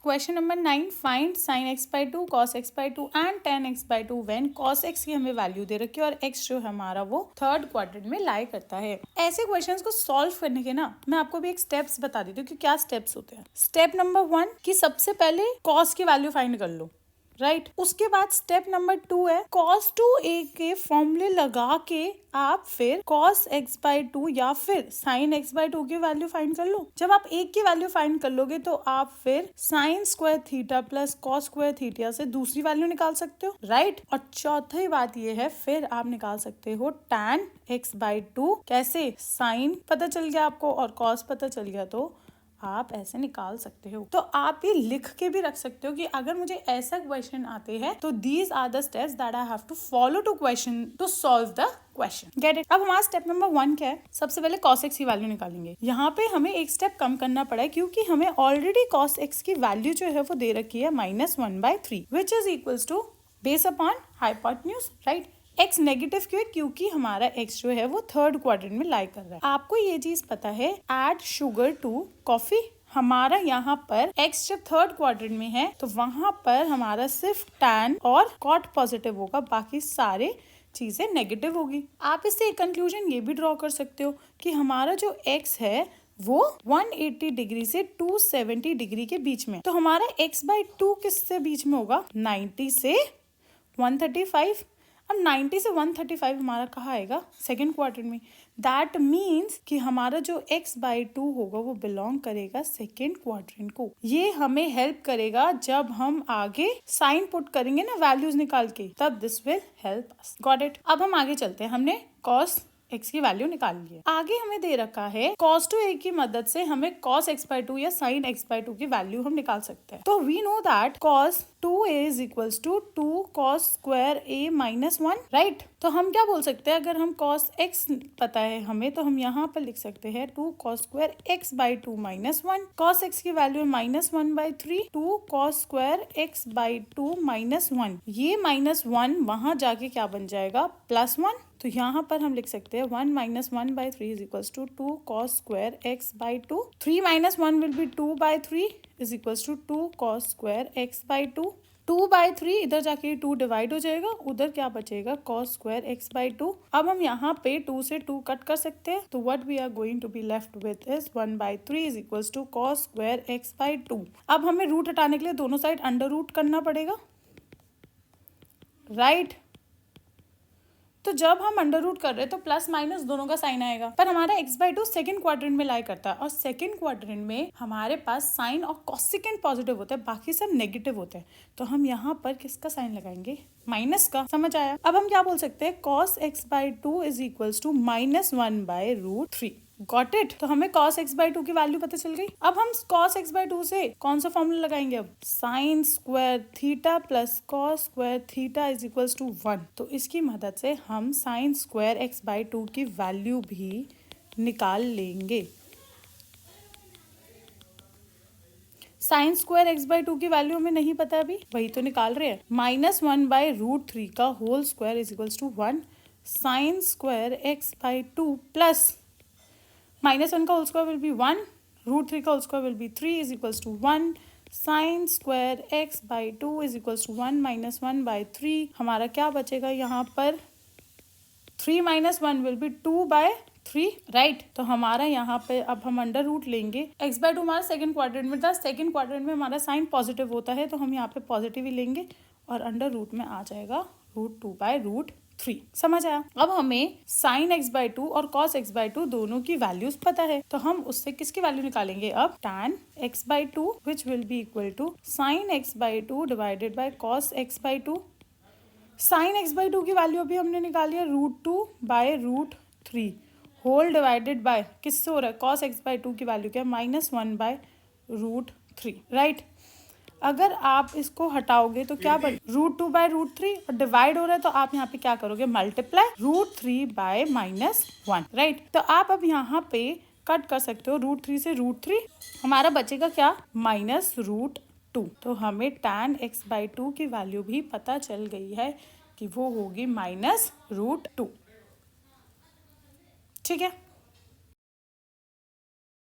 Question number 9, find sin x/2 cos x/2 and tan x/2 when cos x की हमें value दे रखी है और x जो हमारा वो थर्ड क्वाड्रेंट में लाई करता है। ऐसे क्वेश्चंस को सॉल्व करने के ना मैं आपको भी एक स्टेप्स बता देती हूँ कि क्या स्टेप्स होते हैं। स्टेप नंबर 1 कि सबसे पहले cos की वैल्यू फाइंड कर लो, राइट। उसके बाद स्टेप नंबर 2 है cos 2a के फॉर्मूले लगा के आप फिर cos x/2 या फिर sin x/2 की वैल्यू फाइंड कर लो। जब आप एक की वैल्यू फाइंड कर लोगे तो आप फिर sin square theta plus cos square theta से दूसरी वैल्यू निकाल सकते हो, राइट। और चौथी बात ये है फिर आप निकाल सकते हो tan x/2। कैसे? sin पता चल गया आपको और cos पता चल गया तो आप ऐसे निकाल सकते हो। तो आप ये लिख के भी रख सकते हो कि अगर मुझे ऐसा क्वेश्चन आते हैं तो these are the steps that I have to follow to question to solve the question. Get it? अब हमारा स्टेप नंबर 1 क्या है? सबसे पहले cos x की वैल्यू निकालेंगे। यहाँ पे हमें एक स्टेप कम करना पड़ा है क्योंकि हमें ऑलरेडी cos x की वैल्यू जो है वो दे रखी है -1/3 which is equals to base upon hypotenuse, right. x negative क्यों है? क्योंकि हमारा x जो है वो थर्ड क्वाड्रेंट में लाई कर रहा है। आपको ये चीज पता है, ऐड शुगर टू कॉफी। हमारा यहाँ पर x जब थर्ड क्वाड्रेंट में है तो वहां पर हमारा सिर्फ tan और cot पॉजिटिव होगा, बाकी सारे चीजें नेगेटिव होगी। आप इससे एक कंक्लूजन ये भी ड्रॉ कर सकते हो कि हमारा जो x है वो 180 डिग्री से 270 डिग्री के बीच में। तो हमारा x/2 किससे बीच में होगा? 90 से 135। अब 90 से 135 हमारा कहाँ आएगा? सेकेंड क्वाड्रेंट में। दैट मीन्स कि हमारा जो x/2 होगा वो बिलोंग करेगा सेकेंड क्वाड्रेंट को। ये हमें हेल्प करेगा जब हम आगे साइन पुट करेंगे ना वैल्यूज निकाल के, तब this will help us. Got it? अब हम आगे चलते हैं। हमने cos x की वैल्यू निकाल ली है। आगे हमें दे रखा है cos 2a की मदद से हमें cos x/2 या sin x/2 की वैल्यू हम निकाल सकते हैं। तो we know that cos 2a is equals to 2 cos square a minus 1, right. तो हम क्या बोल सकते हैं? अगर हम cos x पता है हमें तो हम यहाँ पर लिख सकते हैं 2 cos square x/2 minus 1। cos x की वैल्यू है -1/3, 2 cos square x/2 minus 1। ये -1 वहां जाके क्या बन जाएगा? +1। तो यहाँ पर हम लिख सकते हैं 1 - 1/3 is equals to 2 cos square x/2। 3 - 1 will be 2/3 is equals to 2 cos square x/2। 2/3 इधर जाके 2 डिवाइड हो जाएगा, उधर क्या बचेगा? cos square x/2। अब हम यहाँ पे 2 से 2 कट कर सकते हैं तो what we are going to be left with is 1/3 is equals to cos square x/2। अब हमें रूट हटाने के लिए दोनों साइड अंडर रूट करना पड़ेगा, राइट। तो जब हम अंडर रूट कर रहे हैं तो प्लस माइनस दोनों का साइन आएगा, पर हमारा x/2 सेकंड क्वाड्रेंट में लाई करता है और सेकंड क्वाड्रेंट में हमारे पास साइन और कोसेकेंट पॉजिटिव होता है, बाकी सब नेगेटिव होते हैं। तो हम यहाँ पर किसका साइन लगाएंगे? माइनस का। समझ आया? अब हम क्या बोल सकते हैं? cos x/2 is equals to -1/√3। Got it? तो हमें cos x/2 की वैल्यू पता चल गई। अब हम cos x/2 से कौन सा फॉर्मूला लगाएंगे? अब sin square theta plus cos square theta is equals to 1। तो इसकी मदद से हम sin स्क्वायर x/2 की वैल्यू भी निकाल लेंगे। sin स्क्वायर x/2 की वैल्यू हमें नहीं पता, अभी वही तो निकाल रहे हैं। -1/√3 का whole square is equals to 1। sin square x/2 plus -1 का होल स्क्वायर विल बी 1, √3 का whole square will be 3 is equals to 1। sin square x/2 is equals to 1 - 1/3। हमारा क्या बचेगा यहाँ पर? 3 - 1 विल बी 2/3, राइट। तो हमारा यहाँ पे अब हम अंडर रूट लेंगे। x/2 हमारा सेकंड क्वाड्रेंट में था, सेकंड क्वाड्रेंट में हमारा साइन पॉजिटिव होता है तो हम यहाँ पे पॉजिटिव ही लेंगे और अंडर रूट में आ जाएगा √2/√3। समझ आया? अब हमें sin x/2 और cos x/2 दोनों की वैल्यूज पता है तो हम उससे किसकी वैल्यू निकालेंगे? अब tan x/2 which will be equal to sin x/2 divided by cos x/2। sin x/2 की वैल्यू अभी हमने निकाली है √2/√3 होल डिवाइडेड बाय किससे हो रहा है? cos x/2 की वैल्यू क्या है? -1/√3, राइट। अगर आप इसको हटाओगे तो क्या बन? √2/√3 और डिवाइड हो रहा है तो आप यहाँ पे क्या करोगे? Multiply √3/-1, right. तो आप अब यहाँ पे कट कर सकते हो √3 से √3। हमारा बचेगा क्या? -√2। तो हमें tan x/2 की वैल्यू भी पता चल गई है कि वो होगी -√2। ठीक है?